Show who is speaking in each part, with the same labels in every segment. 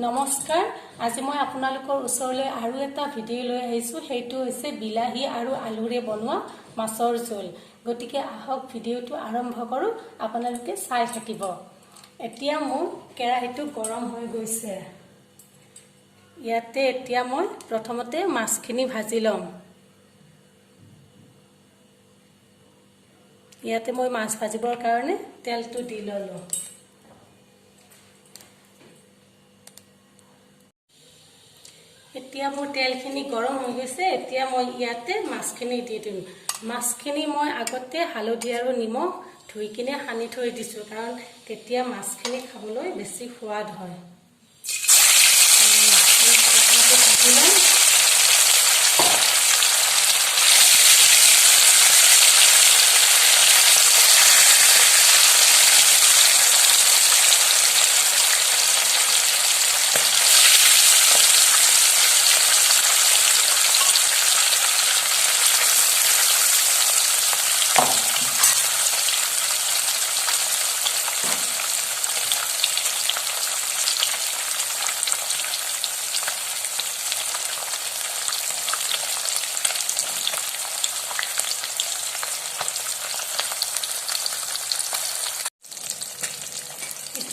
Speaker 1: নমস্কাৰ আজি মই আপোনালোকৰ ওচৰলৈ আৰু এটা ভিডিঅ' লৈ আহিছো সেইটো হৈছে বিলাহী আৰু আলুৰে বনোৱা মাছৰ জোল গতিকে আহক ভিডিঅ'টো আৰম্ভ কৰো আপোনালোকে চাই থাকিব এতিয়া মোৰ কেৰাহীটো গৰম হৈ গৈছে ইয়াতে এতিয়া মই প্ৰথমতে মাছখিনি ভাজি লম ইয়াতে মই মাছ ভাজিবৰ কাৰণে তেলটো দি ললো এতিয়া মোৰ তেলখিনি গৰম হৈ গৈছে এতিয়া মই ইয়াতে মাছখিনি দি দিম মাছখিনি মই আগতে হালধি আৰু নিমখ ধুই কিনে সানি থৈ দিছো কাৰণ তেতিয়া মাছখিনি খাবলৈ বেছি সোৱাদ হয়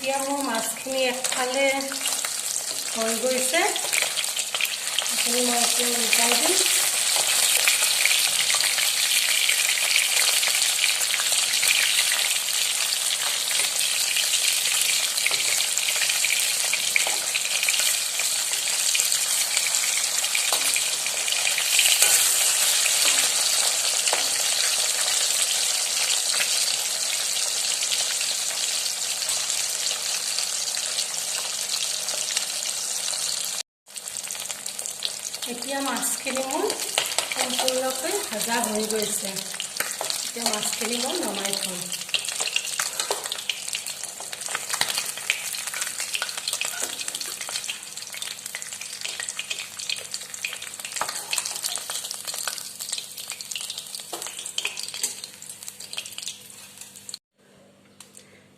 Speaker 1: এতিয়া মোৰ মাছখিনি একফালে হৈ গৈছে এইখিনি মই এতিয়া উল্টাই দিম এতিয়া মাছখিনি মোৰ সম্পূৰ্ণকৈ ভাজা হৈ গৈছে এতিয়া মাছখিনি মই নমাই থম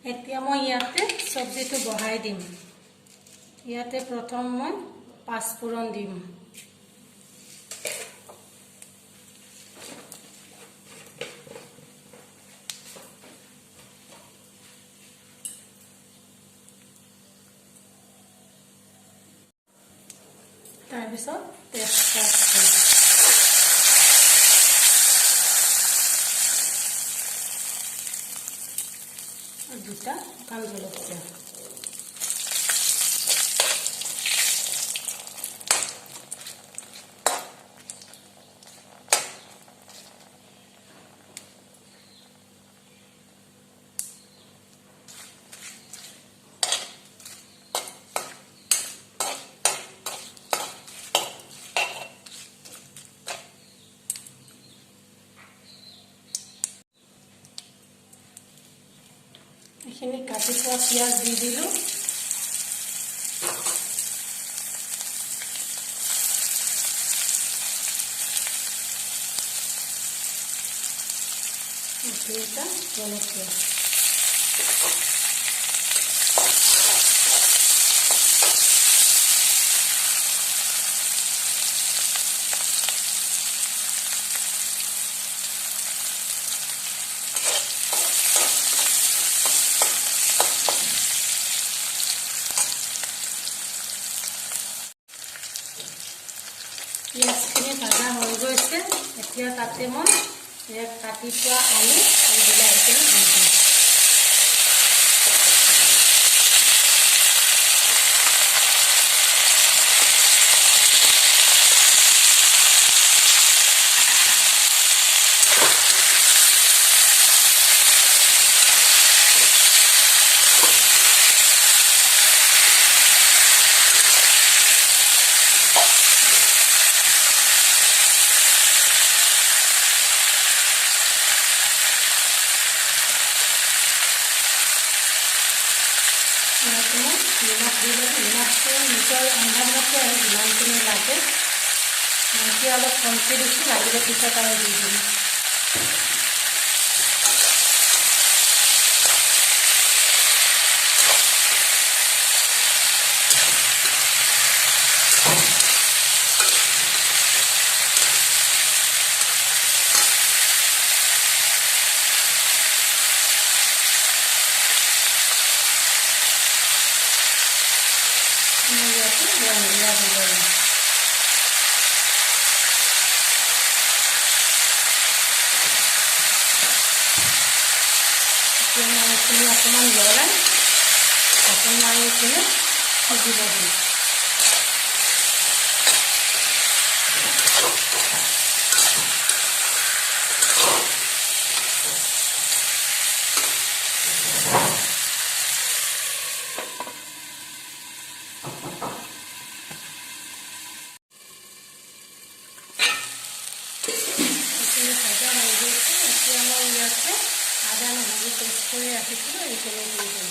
Speaker 1: এতিয়া মই ইয়াতে চব্জিটো বহাই দিম ইয়াতে প্ৰথম মই পাঁচফোৰণ দিম তাৰপিছত তেজপাত দুটা শুকান জলকীয়া এইখিনি কাটি থোৱা পিঁয়াজ দি দিলোঁ দুটা জলকীয়া পিঁয়াজখিনি ভাজা হৈ গৈছে এতিয়া তাতে মই কাটি থোৱা আলু আৰু বিলাহীখিনি দি দিম নিমখ দিলে নিমখটো নিজৰ আন্দাজমতে আৰু যিমানখিনি লাগে এতিয়া অলপ কমকৈ দিছোঁ লাগিলে পিছত আৰু দি দিম ৰঙলীয়া হৈ যাব। এইখিনি অকণমান লৰাই ঢাকোন মাৰি কিনে সিজিব দিম। ভাজা হৈ গৈছে। এতিয়া মই ইয়াতে আদা নহৰু পেষ্ট কৰি ৰাখিছিলোঁ, এইখিনি দি দিম।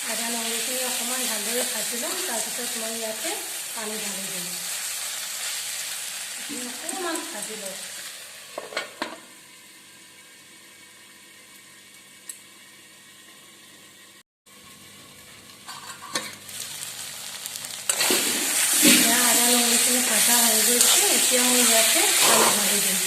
Speaker 1: আদা নহৰুখিনি অকণমান ভালদৰে ভাজি ল'ম, তাৰপিছত মই ইয়াতে পানী ঢালি দিম। অকণমান ভাজি লওঁ। এতিয়া আদা নহৰুখিনি ভাজা হৈ গৈছে। এতিয়া মই ইয়াতে পানী ঢালি দিম।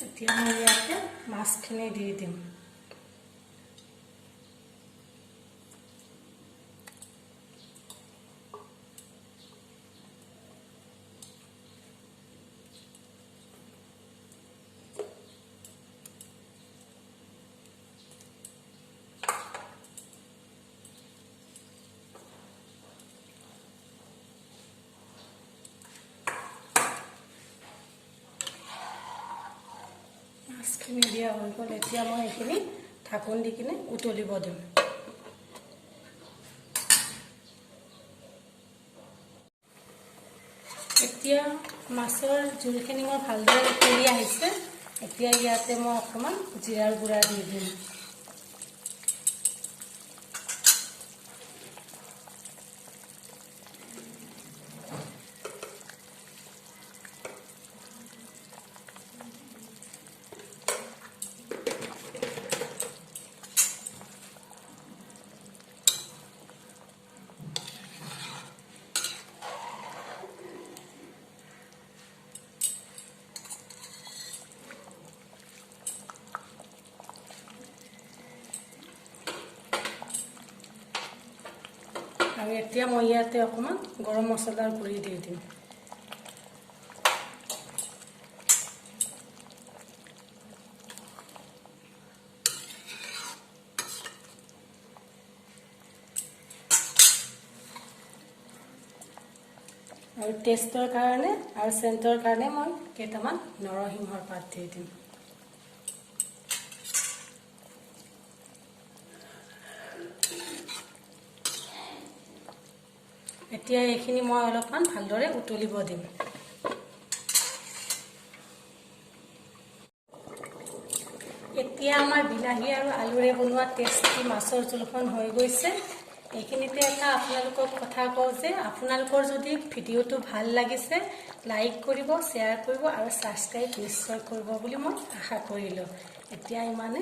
Speaker 1: এতিয়া মই ইয়াতে মাছখিনি দি দিম। মাছখিনি দিয়া হৈ গ'ল। এতিয়া মই এইখিনি ঢাকোন দি কিনে উতলিব দিম। এতিয়া মাছৰ জোলখিনি মই ভালদৰে উতলি আহিছে। এতিয়া ইয়াতে মই অকণমান জিৰাৰ গুড়া দি দিম। আৰু এতিয়া মই ইয়াতে অকণমান গৰম মছলাৰ গুড়ি দি দিম। আৰু টেষ্টৰ কাৰণে আৰু চেণ্টৰ কাৰণে মই কেইটামান নৰসিংহৰ পাত দি দিম। এতিয়া এইখিনি মই অলপমান ভালদৰে উতলিব দিম। এতিয়া আমাৰ বিলাহী আৰু আলুৰে বনোৱা টেষ্টি মাছৰ জোলখন হৈ গৈছে। এইখিনিতে এটা আপোনালোকক কথা কওঁ যে আপোনালোকৰ যদি ভিডিঅ'টো ভাল লাগিছে লাইক কৰিব, শ্বেয়াৰ কৰিব আৰু ছাবস্ক্ৰাইব নিশ্চয় কৰিব বুলি মই আশা কৰিলোঁ। এতিয়া ইমানে।